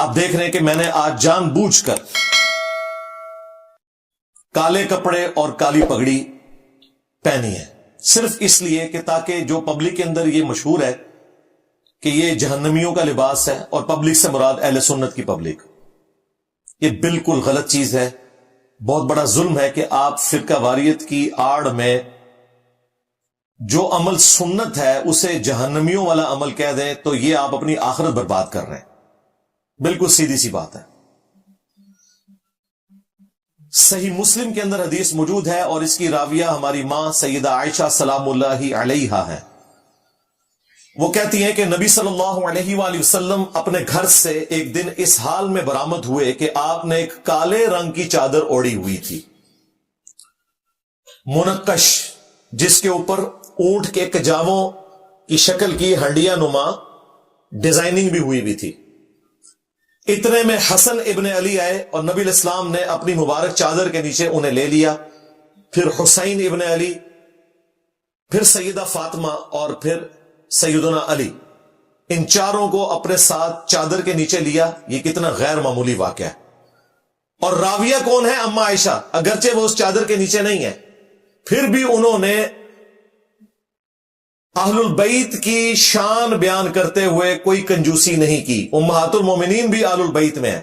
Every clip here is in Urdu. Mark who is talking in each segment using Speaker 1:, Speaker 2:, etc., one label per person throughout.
Speaker 1: آپ دیکھ رہے ہیں کہ میں نے آج جان بوجھ کر کالے کپڑے اور کالی پگڑی پہنی ہے، صرف اس لیے کہ تاکہ جو پبلک کے اندر یہ مشہور ہے کہ یہ جہنمیوں کا لباس ہے، اور پبلک سے مراد اہل سنت کی پبلک، یہ بالکل غلط چیز ہے۔ بہت بڑا ظلم ہے کہ آپ فرقہ واریت کی آڑ میں جو عمل سنت ہے اسے جہنمیوں والا عمل کہہ دیں، تو یہ آپ اپنی آخرت برباد کر رہے ہیں۔ بالکل سیدھی سی بات ہے۔ صحیح مسلم کے اندر حدیث موجود ہے، اور اس کی راویہ ہماری ماں سیدہ عائشہ سلام اللہ علیہا ہے۔ وہ کہتی ہیں کہ نبی صلی اللہ علیہ وآلہ وسلم اپنے گھر سے ایک دن اس حال میں برآمد ہوئے کہ آپ نے ایک کالے رنگ کی چادر اوڑھی ہوئی تھی، منقش، جس کے اوپر اونٹ کے کجاووں کی شکل کی ہنڈیا نما ڈیزائننگ بھی ہوئی تھی۔ اتنے میں حسن ابن علی آئے اور نبی علیہ السلام نے اپنی مبارک چادر کے نیچے انہیں لے لیا، پھر حسین ابن علی، پھر سیدہ فاطمہ، اور پھر سیدنا علی، ان چاروں کو اپنے ساتھ چادر کے نیچے لیا۔ یہ کتنا غیر معمولی واقعہ ہے۔ اور راویہ کون ہے؟ اما عائشہ، اگرچہ وہ اس چادر کے نیچے نہیں ہے، پھر بھی انہوں نے اہل البیت کی شان بیان کرتے ہوئے کوئی کنجوسی نہیں کی۔ امہات المومنین بھی اہل البیت میں ہیں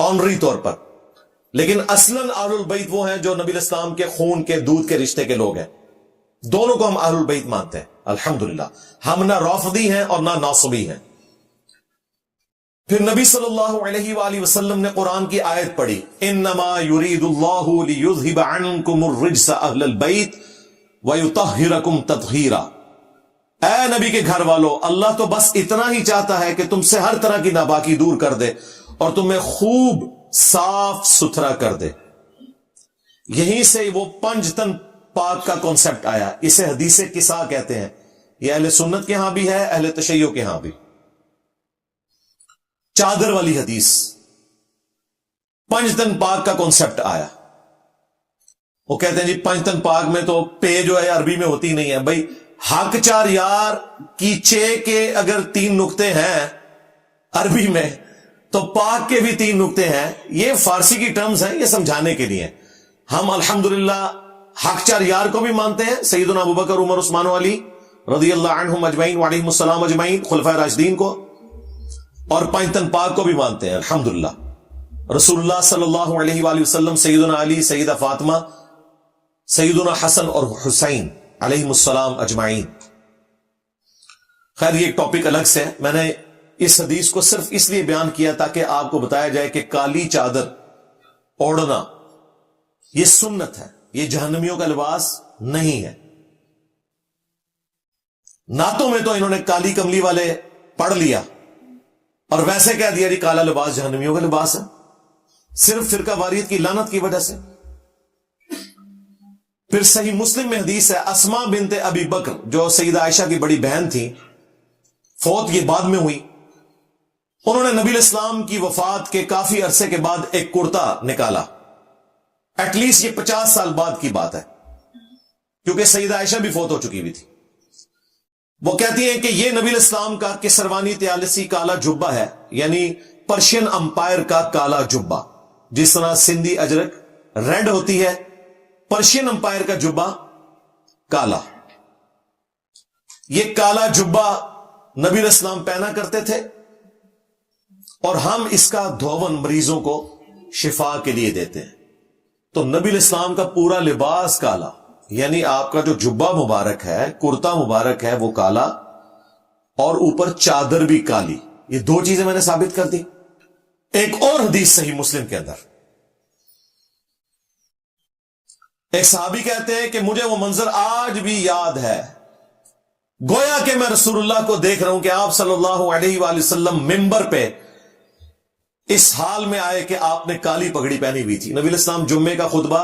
Speaker 1: آنری طور پر، لیکن اصلاً اہل البیت وہ ہیں جو نبی الاسلام کے خون کے دودھ کے رشتے کے لوگ ہیں۔ دونوں کو ہم اہل البیت مانتے ہیں الحمدللہ، ہم نہ رافضی ہیں اور نہ ناصبی ہیں۔ پھر نبی صلی اللہ علیہ وآلہ وسلم نے قرآن کی آیت پڑھی، انما یرید اللہ لیذھب عنکم الرجس اہل البیت ویطہرکم تطہیرا۔ اے نبی کے گھر والو، اللہ تو بس اتنا ہی چاہتا ہے کہ تم سے ہر طرح کی ناپاکی دور کر دے اور تمہیں خوب صاف ستھرا کر دے۔ یہیں سے وہ پنج تن پاک کا کانسیپٹ آیا، اسے حدیث کسا کہتے ہیں۔ یہ اہل سنت کے ہاں بھی ہے، اہل تشیع کے ہاں بھی۔ چادر والی حدیث، پنج تن پاک کا کانسیپٹ آیا۔ وہ کہتے ہیں جی پنج تن پاک میں تو پے جو ہے عربی میں ہوتی نہیں ہے۔ بھائی حق چار یار کی چے کے اگر 3 نقطے ہیں عربی میں، تو پاک کے بھی 3 نقطے ہیں۔ یہ فارسی کی ٹرمز ہیں، یہ سمجھانے کے لیے۔ ہم الحمدللہ حق چار یار کو بھی مانتے ہیں، سیدنا ابوبکر، عمر، عثمان و علی رضی اللہ عنہم اجمعین وعلیہم السلام اجمعین، خلفائے راشدین کو، اور پنج تن پاک کو بھی مانتے ہیں الحمدللہ۔ رسول اللہ صلی اللہ علیہ وآلہ وسلم، سیدنا علی، سیدہ فاطمہ، سیدنا حسن اور حسین علیہم السلام اجمعین۔ خیر یہ ایک ٹاپک الگ سے ہے، میں نے اس حدیث کو صرف اس لیے بیان کیا تاکہ آپ کو بتایا جائے کہ کالی چادر اوڑھنا یہ سنت ہے، یہ جہنمیوں کا لباس نہیں ہے۔ نعتوں میں تو انہوں نے کالی کملی والے پڑھ لیا اور ویسے کہہ دیا جی کالا لباس جہنمیوں کا لباس ہے، صرف فرقہ واریت کی لعنت کی وجہ سے۔ پھر صحیح مسلم میں حدیث ہے، اسماء بنت ابی بکر جو سیدہ عائشہ کی بڑی بہن تھی، فوت یہ بعد میں ہوئی، انہوں نے نبی علیہ السلام کی وفات کے کافی عرصے کے بعد ایک کرتا نکالا۔ ایٹ لیسٹ یہ 50 سال بعد کی بات ہے، کیونکہ سیدہ عائشہ بھی فوت ہو چکی ہوئی تھی۔ وہ کہتی ہیں کہ یہ نبی علیہ السلام کا کسروانی طیالسی کالا جبہ ہے، یعنی پرشین امپائر کا کالا جبہ، جس طرح سندھی اجرک ریڈ ہوتی ہے، پرشین امپائر کا جبہ کالا۔ یہ کالا جبہ نبی علیہ السلام پہنا کرتے تھے، اور ہم اس کا دھون مریضوں کو شفا کے لیے دیتے ہیں۔ تو نبی علیہ السلام کا پورا لباس کالا، یعنی آپ کا جو جبہ مبارک ہے، کرتا مبارک ہے، وہ کالا، اور اوپر چادر بھی کالی۔ یہ 2 چیزیں میں نے ثابت کر دی۔ ایک اور حدیث صحیح مسلم کے اندر ایک صحابی کہتے ہیں کہ مجھے وہ منظر آج بھی یاد ہے، گویا کہ میں رسول اللہ کو دیکھ رہا ہوں کہ آپ صلی اللہ علیہ وآلہ وسلم ممبر پہ اس حال میں آئے کہ آپ نے کالی پگڑی پہنی ہوئی تھی۔ نبی علیہ السلام جمعے کا خطبہ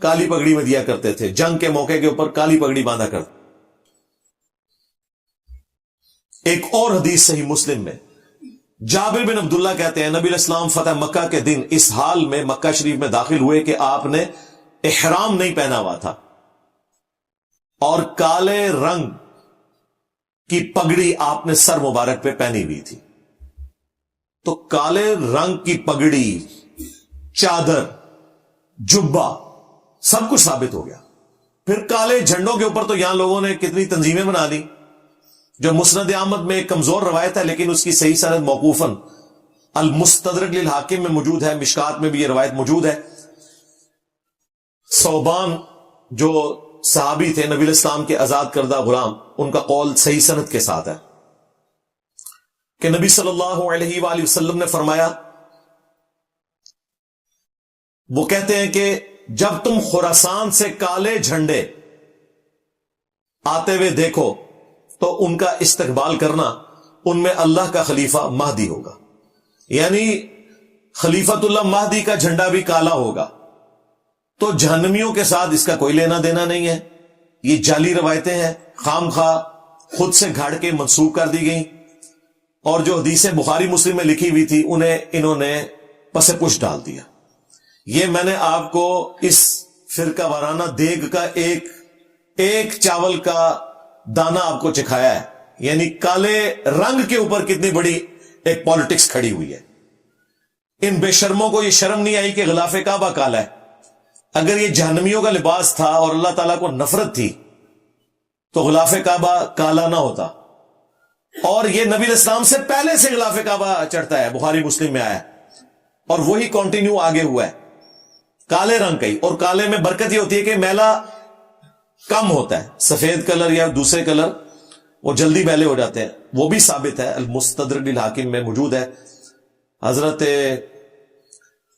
Speaker 1: کالی پگڑی میں دیا کرتے تھے، جنگ کے موقع کے اوپر کالی پگڑی باندھا کرتے۔ ایک اور حدیث صحیح مسلم میں جابر بن عبداللہ کہتے ہیں نبی علیہ السلام فتح مکہ کے دن اس حال میں مکہ شریف میں داخل ہوئے کہ آپ نے احرام نہیں پہنا ہوا تھا، اور کالے رنگ کی پگڑی آپ نے سر مبارک پہ پہنی ہوئی تھی۔ تو کالے رنگ کی پگڑی، چادر، جبہ، سب کچھ ثابت ہو گیا. پھر کالے جھنڈوں کے اوپر تو یہاں لوگوں نے کتنی تنظیمیں بنا لی، جو مسند احمد میں ایک کمزور روایت ہے لیکن اس کی صحیح سند موقوفاً المستدرک للحاکم میں موجود ہے، مشکات میں بھی یہ روایت موجود ہے. ثوبان جو صحابی تھے نبی الاسلام کے آزاد کردہ غلام، ان کا قول صحیح سند کے ساتھ ہے کہ نبی صلی اللہ علیہ وآلہ وسلم نے فرمایا، وہ کہتے ہیں کہ جب تم خراسان سے کالے جھنڈے آتے ہوئے دیکھو تو ان کا استقبال کرنا، ان میں اللہ کا خلیفہ مہدی ہوگا. یعنی خلیفۃ اللہ مہدی کا جھنڈا بھی کالا ہوگا. تو جہنمیوں کے ساتھ اس کا کوئی لینا دینا نہیں ہے. یہ جعلی روایتیں ہیں، خام خواہ خود سے گھاڑ کے منسوخ کر دی گئیں، اور جو حدیثیں بخاری مسلم میں لکھی ہوئی تھی انہیں انہوں نے پس پش ڈال دیا. یہ میں نے آپ کو اس فرقہ وارانہ دیگ کا ایک چاول کا دانہ آپ کو چکھایا ہے. یعنی کالے رنگ کے اوپر کتنی بڑی ایک پالیٹکس کھڑی ہوئی ہے. ان بے شرموں کو یہ شرم نہیں آئی کہ غلاف کعبہ کالا ہے. اگر یہ جہنمیوں کا لباس تھا اور اللہ تعالیٰ کو نفرت تھی تو غلاف کعبہ کالا نہ ہوتا. اور یہ نبی الاسلام سے پہلے سے غلاف کعبہ چڑھتا ہے، بخاری مسلم میں آیا ہے، اور وہی کنٹینیو آگے ہوا ہے کالے رنگ کا ہی. اور کالے میں برکت یہ ہوتی ہے کہ میلا کم ہوتا ہے. سفید کلر یا دوسرے کلر وہ جلدی میلے ہو جاتے ہیں. وہ بھی ثابت ہے، المستدرک للحاکم میں موجود ہے. حضرت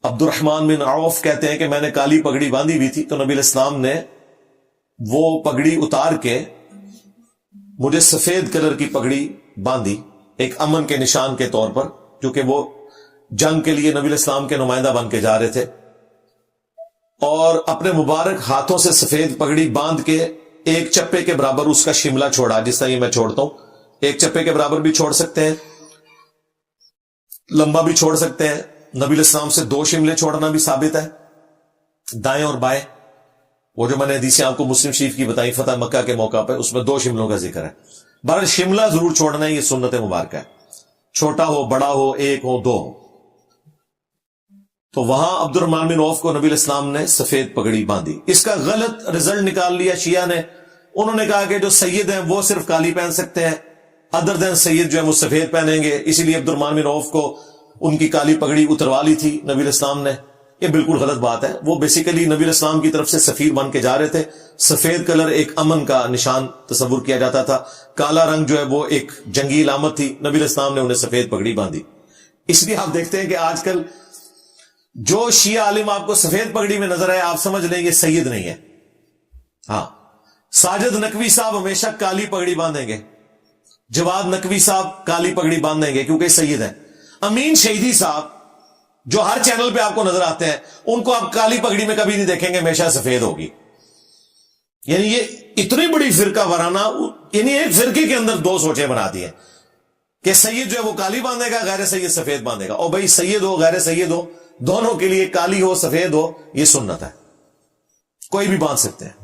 Speaker 1: عبد الرحمن بن عوف کہتے ہیں کہ میں نے کالی پگڑی باندھی ہوئی تھی تو نبی الاسلام نے وہ پگڑی اتار کے مجھے سفید کلر کی پگڑی باندھی، ایک امن کے نشان کے طور پر، کیونکہ وہ جنگ کے لیے نبی الاسلام کے نمائندہ بن کے جا رہے تھے. اور اپنے مبارک ہاتھوں سے سفید پگڑی باندھ کے ایک چپے کے برابر اس کا شملہ چھوڑا، جس طرح یہ میں چھوڑتا ہوں. ایک چپے کے برابر بھی چھوڑ سکتے ہیں، لمبا بھی چھوڑ سکتے ہیں. نبی الاسلام سے 2 شملے چھوڑنا بھی ثابت ہے، دائیں اور بائیں. وہ جو میں نے حدیثیں آپ کو مسلم شریف کی بتائی فتح مکہ کے موقع پہ، اس میں 2 شملوں کا ذکر ہے. بہرحال شملہ ضرور چھوڑنا ہے، یہ سنت مبارکہ ہے. چھوٹا ہو، بڑا ہو، 1 ہو، 2 ہو. تو وہاں عبد الرحمن بن عوف کو نبی الاسلام نے سفید پگڑی باندھی. اس کا غلط رزلٹ نکال لیا شیعہ نے. انہوں نے کہا کہ جو سید ہیں وہ صرف کالی پہن سکتے ہیں، ادر دین سید جو ہے وہ سفید پہنیں گے. اسی لیے عبد الرحمن بن عوف کو ان کی کالی پگڑی اتروا لی تھی نبی الاسلام نے. یہ بالکل غلط بات ہے. وہ بیسیکلی نبی الاسلام کی طرف سے سفیر بن کے جا رہے تھے. سفید کلر ایک امن کا نشان تصور کیا جاتا تھا، کالا رنگ جو ہے وہ ایک جنگی علامت تھی. نبی الاسلام نے انہیں سفید پگڑی باندھی. اس لیے آپ دیکھتے ہیں کہ آج کل جو شیعہ عالم آپ کو سفید پگڑی میں نظر آئے، آپ سمجھ لیں یہ سید نہیں ہے. ہاں، ساجد نقوی صاحب ہمیشہ کالی پگڑی باندھیں گے، جواد نقوی صاحب کالی پگڑی باندھیں گے کیونکہ سید ہیں. امین شہیدی صاحب جو ہر چینل پہ آپ کو نظر آتے ہیں، ان کو آپ کالی پگڑی میں کبھی نہیں دیکھیں گے، ہمیشہ سفید ہوگی. یعنی یہ اتنی بڑی فرقہ وارانہ، یعنی ایک فرقے کے اندر 2 سوچیں بنا دی ہیں کہ سید جو ہے وہ کالی باندھے گا، غیر سید سفید باندھے گا. اور بھائی سید ہو غیر سید ہو، دونوں کے لیے کالی ہو سفید ہو، یہ سنت ہے، کوئی بھی باندھ سکتے ہیں.